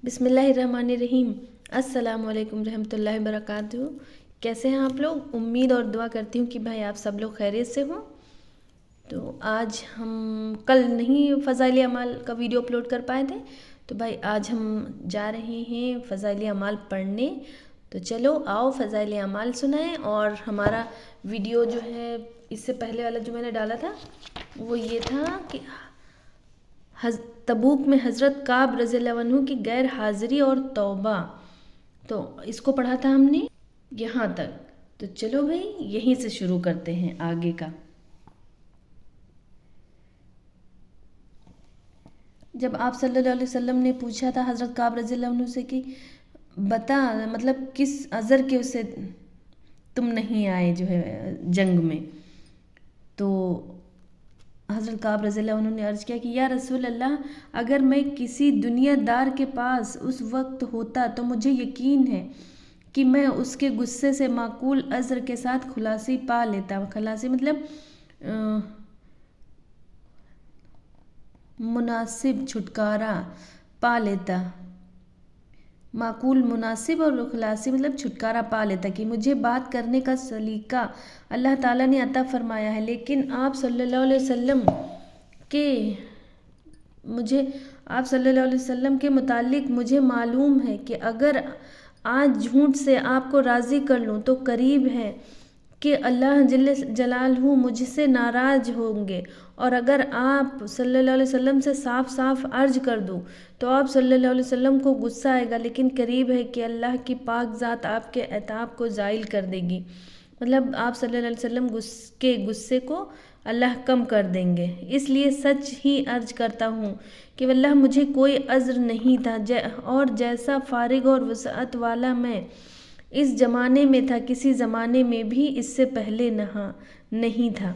بسم اللہ الرحمن الرحیم۔ السلام علیکم رحمۃ اللہ وبرکاتہ۔ کیسے ہیں آپ لوگ؟ امید اور دعا کرتی ہوں کہ بھائی آپ سب لوگ خیریت سے ہوں۔ تو آج ہم کل نہیں فضائل اعمال کا ویڈیو اپلوڈ کر پائے تھے، تو بھائی آج ہم جا رہے ہیں فضائل اعمال پڑھنے۔ تو چلو آؤ فضائل اعمال سنائیں۔ اور ہمارا ویڈیو جو ہے اس سے پہلے والا جو میں نے ڈالا تھا وہ یہ تھا کہ تبوک میں حضرت کعب رضی اللہ عنہ کی غیر حاضری اور توبہ، تو اس کو پڑھا تھا ہم نے یہاں تک۔ تو چلو بھائی یہیں سے شروع کرتے ہیں آگے کا۔ جب آپ صلی اللہ علیہ وسلم نے پوچھا تھا حضرت کعب رضی اللہ عنہ سے کہ بتا مطلب کس عذر کے اسے تم نہیں آئے جو ہے جنگ میں، تو حضرت کعب رضی اللہ عنہ نے عرض کیا کہ یا رسول اللہ، اگر میں کسی دنیا دار کے پاس اس وقت ہوتا تو مجھے یقین ہے کہ میں اس کے غصے سے معقول عذر کے ساتھ خلاصی پا لیتا۔ خلاصی مطلب مناسب چھٹکارا پا لیتا، معقول مناسب اور خلاصی مطلب چھٹکارا پا لیتا کہ مجھے بات کرنے کا سلیقہ اللہ تعالیٰ نے عطا فرمایا ہے، لیکن آپ صلی اللہ علیہ وسلم کے متعلق مجھے معلوم ہے کہ اگر آج جھوٹ سے آپ کو راضی کر لوں تو قریب ہے کہ اللہ جل جلالہ مجھ سے ناراض ہوں گے، اور اگر آپ صلی اللہ علیہ وسلم سے صاف صاف عرض کر دوں تو آپ صلی اللہ علیہ وسلم کو غصہ آئے گا، لیکن قریب ہے کہ اللہ کی پاک ذات آپ کے عتاب کو زائل کر دے گی۔ مطلب آپ صلی اللہ علیہ وسلم کے غصے کو اللہ کم کر دیں گے۔ اس لیے سچ ہی عرض کرتا ہوں کہ واللہ مجھے کوئی عذر نہیں تھا، اور جیسا فارغ اور وسعت والا میں اس زمانے میں تھا کسی زمانے میں بھی اس سے پہلے نہیں تھا۔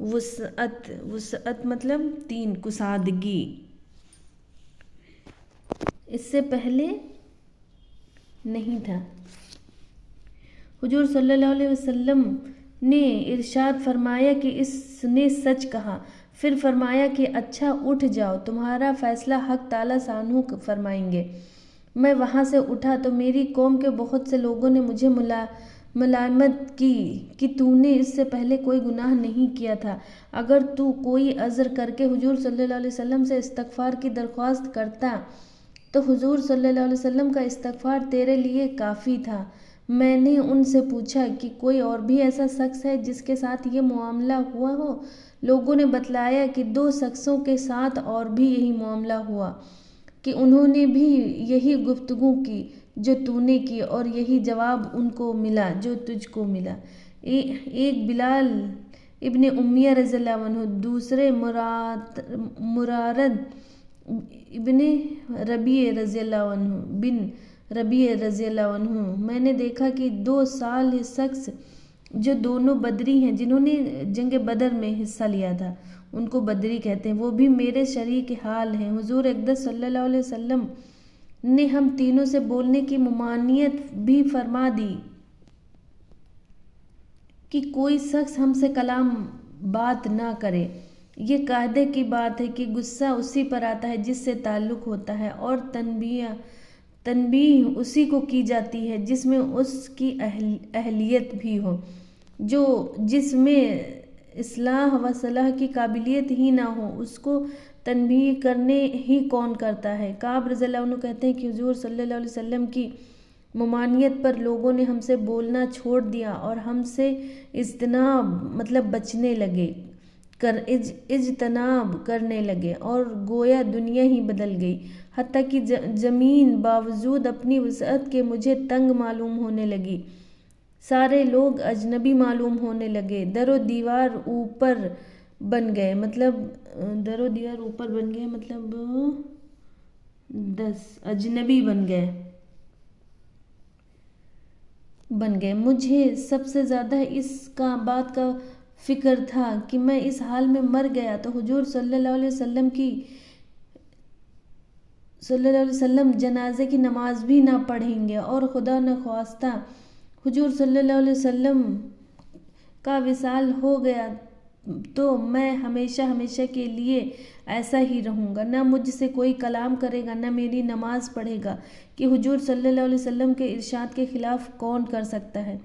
وسعت مطلب 3 کسادگی، اس سے پہلے نہیں تھا۔ حضور صلی اللہ علیہ وسلم نے ارشاد فرمایا کہ اس نے سچ کہا، پھر فرمایا کہ اچھا اٹھ جاؤ، تمہارا فیصلہ حق تعالیٰ ثانیٰ فرمائیں گے۔ میں وہاں سے اٹھا تو میری قوم کے بہت سے لوگوں نے مجھے ملامت کی کہ تو نے اس سے پہلے کوئی گناہ نہیں کیا تھا، اگر تو کوئی عذر کر کے حضور صلی اللہ علیہ وسلم سے استغفار کی درخواست کرتا تو حضور صلی اللہ علیہ وسلم کا استغفار تیرے لیے کافی تھا۔ میں نے ان سے پوچھا کہ کوئی اور بھی ایسا شخص ہے جس کے ساتھ یہ معاملہ ہوا ہو؟ لوگوں نے بتلایا کہ 2 شخصوں کے ساتھ اور بھی یہی معاملہ ہوا، کہ انہوں نے بھی یہی گفتگو کی جو تو نے کی، اور یہی جواب ان کو ملا جو تجھ کو ملا۔ ایک بلال ابن امیہ رضی اللہ عنہ، دوسرے مرارد ابن ربیع رضی اللہ عنہ بن ربیع رضی اللہ عنہ۔ میں نے دیکھا کہ 2 صالح شخص جو دونوں بدری ہیں، جنہوں نے جنگ بدر میں حصہ لیا تھا، ان کو بدری کہتے ہیں، وہ بھی میرے شریک حال ہیں۔ حضور اقدس صلی اللہ علیہ وسلم نے ہم تینوں سے بولنے کی ممانعت بھی فرما دی کہ کوئی شخص ہم سے کلام بات نہ کرے۔ یہ قاعدے کی بات ہے کہ غصہ اسی پر آتا ہے جس سے تعلق ہوتا ہے، اور تنبیہ اسی کو کی جاتی ہے جس میں اس کی اہلیت بھی ہو۔ جس میں اصلاح و صلاح کی قابلیت ہی نہ ہو، اس کو تنبیہ کرنے ہی کون کرتا ہے؟ کعب رضی اللہ عنہ کہتے ہیں کہ حضور صلی اللہ علیہ وسلم کی ممانعت پر لوگوں نے ہم سے بولنا چھوڑ دیا اور ہم سے اجتناب مطلب بچنے لگے، اجتناب کرنے لگے، اور گویا دنیا ہی بدل گئی، حتیٰ کہ زمین باوجود اپنی وسعت کے مجھے تنگ معلوم ہونے لگی، سارے لوگ اجنبی معلوم ہونے لگے، در و دیوار اوپر بن گئے مطلب 10 اجنبی بن گئے۔ مجھے سب سے زیادہ اس بات کا فکر تھا کہ میں اس حال میں مر گیا تو حضور صلی اللہ علیہ وسلم جنازے کی نماز بھی نہ پڑھیں گے، اور خدا نخواستہ حضور صلی اللہ علیہ وسلم کا وصال ہو گیا تو میں ہمیشہ ہمیشہ کے لیے ایسا ہی رہوں گا۔ نہ مجھ سے کوئی کلام کرے گا، نہ میری نماز پڑھے گا کہ حضور صلی اللہ علیہ وسلم کے ارشاد کے خلاف کون کر سکتا ہے۔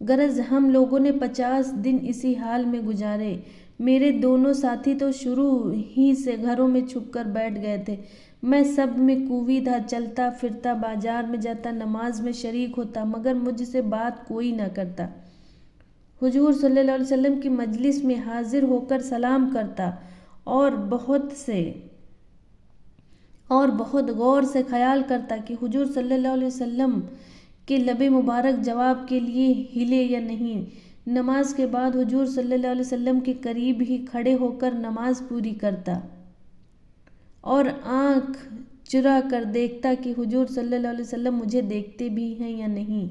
غرض ہم لوگوں نے 50 دن اسی حال میں گزارے۔ میرے دونوں ساتھی تو شروع ہی سے گھروں میں چھپ کر بیٹھ گئے تھے۔ میں سب میں کوی تھا، چلتا پھرتا، بازار میں جاتا، نماز میں شریک ہوتا، مگر مجھ سے بات کوئی نہ کرتا۔ حضور صلی اللہ علیہ وسلم کی مجلس میں حاضر ہو کر سلام کرتا اور بہت غور سے خیال کرتا کہ حضور صلی اللہ علیہ وسلم کے لب مبارک جواب کے لیے ہلے یا نہیں۔ نماز کے بعد حضور صلی اللہ علیہ وسلم کے قریب ہی کھڑے ہو کر نماز پوری کرتا اور آنکھ چرا کر دیکھتا کہ حضور صلی اللہ علیہ وسلم مجھے دیکھتے بھی ہیں یا نہیں۔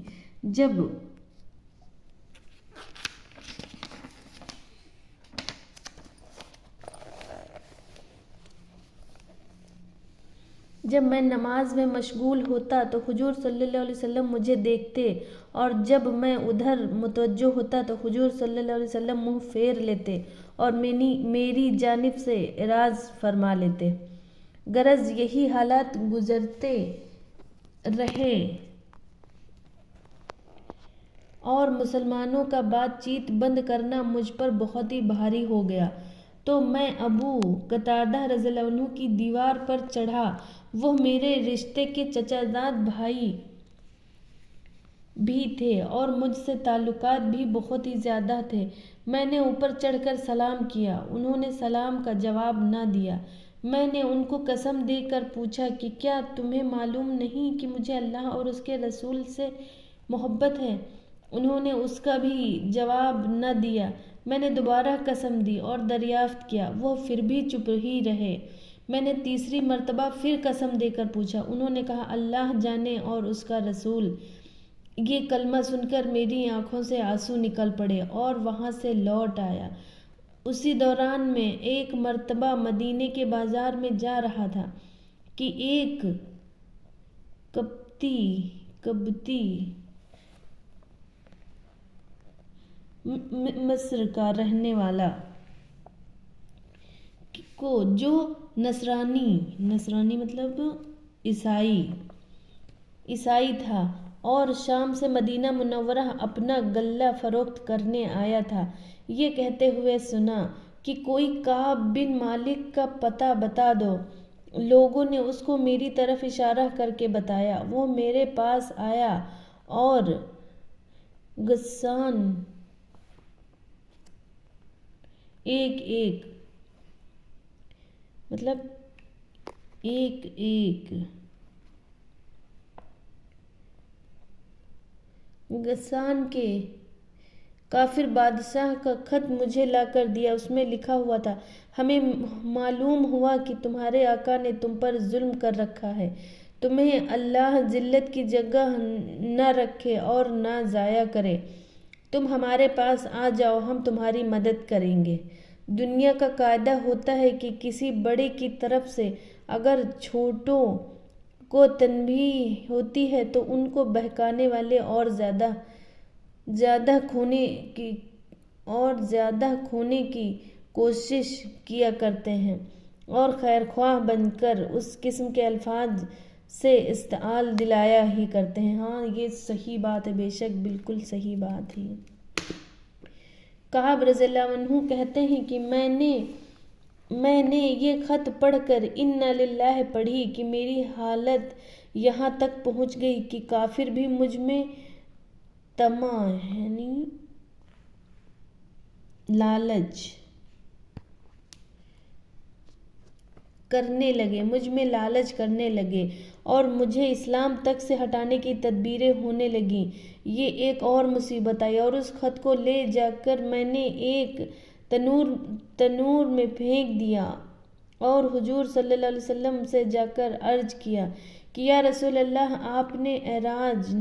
جب میں نماز میں مشغول ہوتا تو حضور صلی اللہ علیہ وسلم مجھے دیکھتے، اور جب میں ادھر متوجہ ہوتا تو حضور صلی اللہ علیہ وسلم منہ پھیر لیتے اور میری جانب سے اعراض فرما لیتے۔ غرض یہی حالات گزرتے رہے اور مسلمانوں کا بات چیت بند کرنا مجھ پر بہت ہی بھاری ہو گیا۔ تو میں ابو قتادہ رضی اللہ عنہ کی دیوار پر چڑھا۔ وہ میرے رشتے کے چچا زاد بھائی بھی تھے اور مجھ سے تعلقات بھی بہت ہی زیادہ تھے۔ میں نے اوپر چڑھ کر سلام کیا، انہوں نے سلام کا جواب نہ دیا۔ میں نے ان کو قسم دے کر پوچھا کہ کیا تمہیں معلوم نہیں کہ مجھے اللہ اور اس کے رسول سے محبت ہے؟ انہوں نے اس کا بھی جواب نہ دیا۔ میں نے دوبارہ قسم دی اور دریافت کیا، وہ پھر بھی چپ ہی رہے۔ میں نے تیسری مرتبہ پھر قسم دے کر پوچھا، انہوں نے کہا اللہ جانے اور اس کا رسول۔ یہ کلمہ سن کر میری آنکھوں سے آنسو نکل پڑے اور وہاں سے لوٹ آیا۔ اسی دوران میں ایک مرتبہ مدینے کے بازار میں جا رہا تھا کہ ایک قبطی مصر کا رہنے والا کو جو نصرانی مطلب عیسائی تھا اور شام سے مدینہ منورہ اپنا غلہ فروخت کرنے آیا تھا، یہ کہتے ہوئے سنا کہ کوئی کعب بن مالک کا پتہ بتا دو۔ لوگوں نے اس کو میری طرف اشارہ کر کے بتایا۔ وہ میرے پاس آیا اور غسان ایک غسان کے کافر بادشاہ کا خط مجھے لا کر دیا۔ اس میں لکھا ہوا تھا، ہمیں معلوم ہوا کہ تمہارے آقا نے تم پر ظلم کر رکھا ہے، تمہیں اللہ ذلت کی جگہ نہ رکھے اور نہ ضائع کرے، تم ہمارے پاس آ جاؤ، ہم تمہاری مدد کریں گے۔ دنیا کا قاعدہ ہوتا ہے کہ کسی بڑے کی طرف سے اگر چھوٹوں کو تنبیہ ہوتی ہے تو ان کو بہکانے والے اور زیادہ کھونے کی کوشش کیا کرتے ہیں اور خیرخواہ بن کر اس قسم کے الفاظ سے اشتعال دلایا ہی کرتے ہیں۔ ہاں یہ صحیح بات ہے، بے شک بالکل صحیح بات ہے۔ کعب رضی اللہ عنہ کہتے ہیں کہ میں نے یہ خط پڑھ کر انا للہ پڑھی کہ میری حالت یہاں تک پہنچ گئی کہ کافر بھی مجھ میں طمع لالچ کرنے لگے اور مجھے اسلام تک سے ہٹانے کی تدبیریں ہونے لگیں۔ یہ ایک اور مصیبت آئی اور اس خط کو لے جا کر میں نے ایک تنور میں پھینک دیا اور حضور صلی اللہ علیہ وسلم سے جا کر عرض کیا کہ یا رسول اللہ، آپ نے اعراج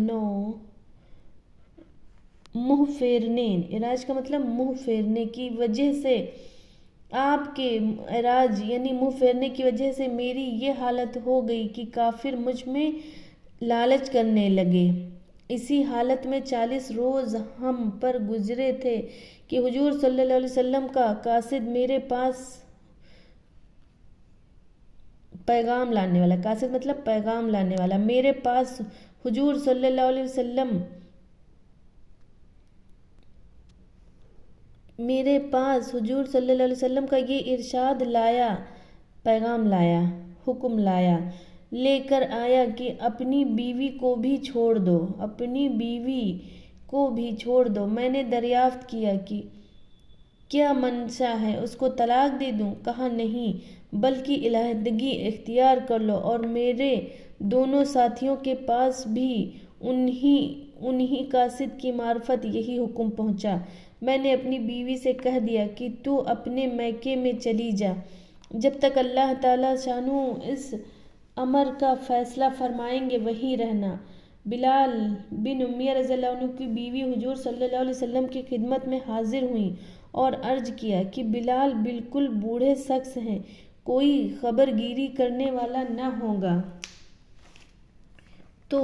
کا مطلب منہ پھیرنے کی وجہ سے منہ پھیرنے کی وجہ سے میری یہ حالت ہو گئی کہ کافر مجھ میں لالچ کرنے لگے اسی حالت میں 40 روز ہم پر گزرے تھے کہ حضور صلی اللہ علیہ وسلم کا قاصد میرے پاس پیغام لانے والا، قاصد مطلب پیغام لانے والا، میرے پاس حضور صلی اللہ علیہ وسلم کا یہ ارشاد لایا، پیغام لایا، حکم لایا، لے کر آیا کہ اپنی بیوی کو بھی چھوڑ دو، اپنی بیوی کو بھی چھوڑ دو۔ میں نے دریافت کیا کہ کیا منشا ہے، اس کو طلاق دے دوں؟ کہا نہیں، بلکہ علیحدگی اختیار کر لو، اور میرے دونوں ساتھیوں کے پاس بھی انہی قاصد کی معرفت یہی حکم پہنچا۔ میں نے اپنی بیوی سے کہہ دیا کہ تو اپنے میکے میں چلی جا، جب تک اللہ تعالیٰ شانہ اس امر کا فیصلہ فرمائیں گے وہیں رہنا۔ بلال بن امیہ رضی اللہ عنہ کی بیوی حضور صلی اللہ علیہ وسلم کی خدمت میں حاضر ہوئیں اور عرض کیا کہ بلال بالکل بوڑھے شخص ہیں، کوئی خبر گیری کرنے والا نہ ہوگا تو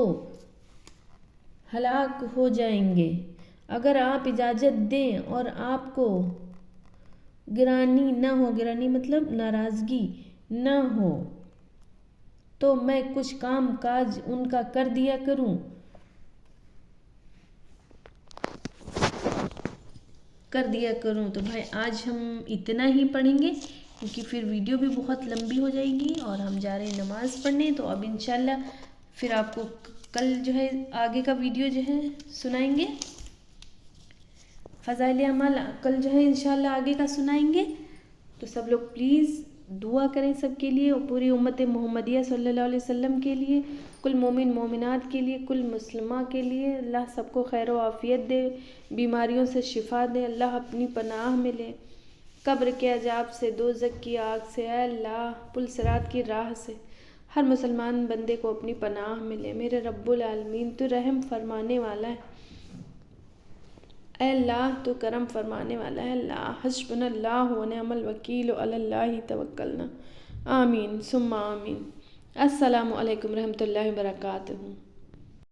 ہلاک ہو جائیں گے۔ اگر آپ اجازت دیں اور آپ کو گرانی نہ ہو، گرانی مطلب ناراضگی نہ ہو، تو میں کچھ کام کاج ان کا کر دیا کروں۔ تو بھائی آج ہم اتنا ہی پڑھیں گے، کیونکہ پھر ویڈیو بھی بہت لمبی ہو جائے گی اور ہم جا رہے ہیں نماز پڑھنے۔ تو اب انشاءاللہ پھر آپ کو کل جو ہے آگے کا ویڈیو جو ہے سنائیں گے، فضائل اعمال کل جو ہے انشاءاللہ آگے کا سنائیں گے۔ تو سب لوگ پلیز دعا کریں سب کے لیے، اور پوری امت محمدیہ صلی اللہ علیہ وسلم کے لیے، کل مومن مومنات کے لیے، کل مسلمہ کے لیے۔ اللہ سب کو خیر و عافیت دے، بیماریوں سے شفا دے، اللہ اپنی پناہ میں لے، قبر کے عذاب سے، دوزخ کی آگ سے، اے اللہ پل صراط کی راہ سے ہر مسلمان بندے کو اپنی پناہ میں لے۔ میرے رب العالمین تو رحم فرمانے والا ہے، اے اللہ تو کرم فرمانے والا ہے۔ اللہ حسبنا اللہ و نعم الوکیل علی اللہ توکلنا، آمین ثم آمین۔ السلام علیکم رحمۃ اللہ وبرکاتہ۔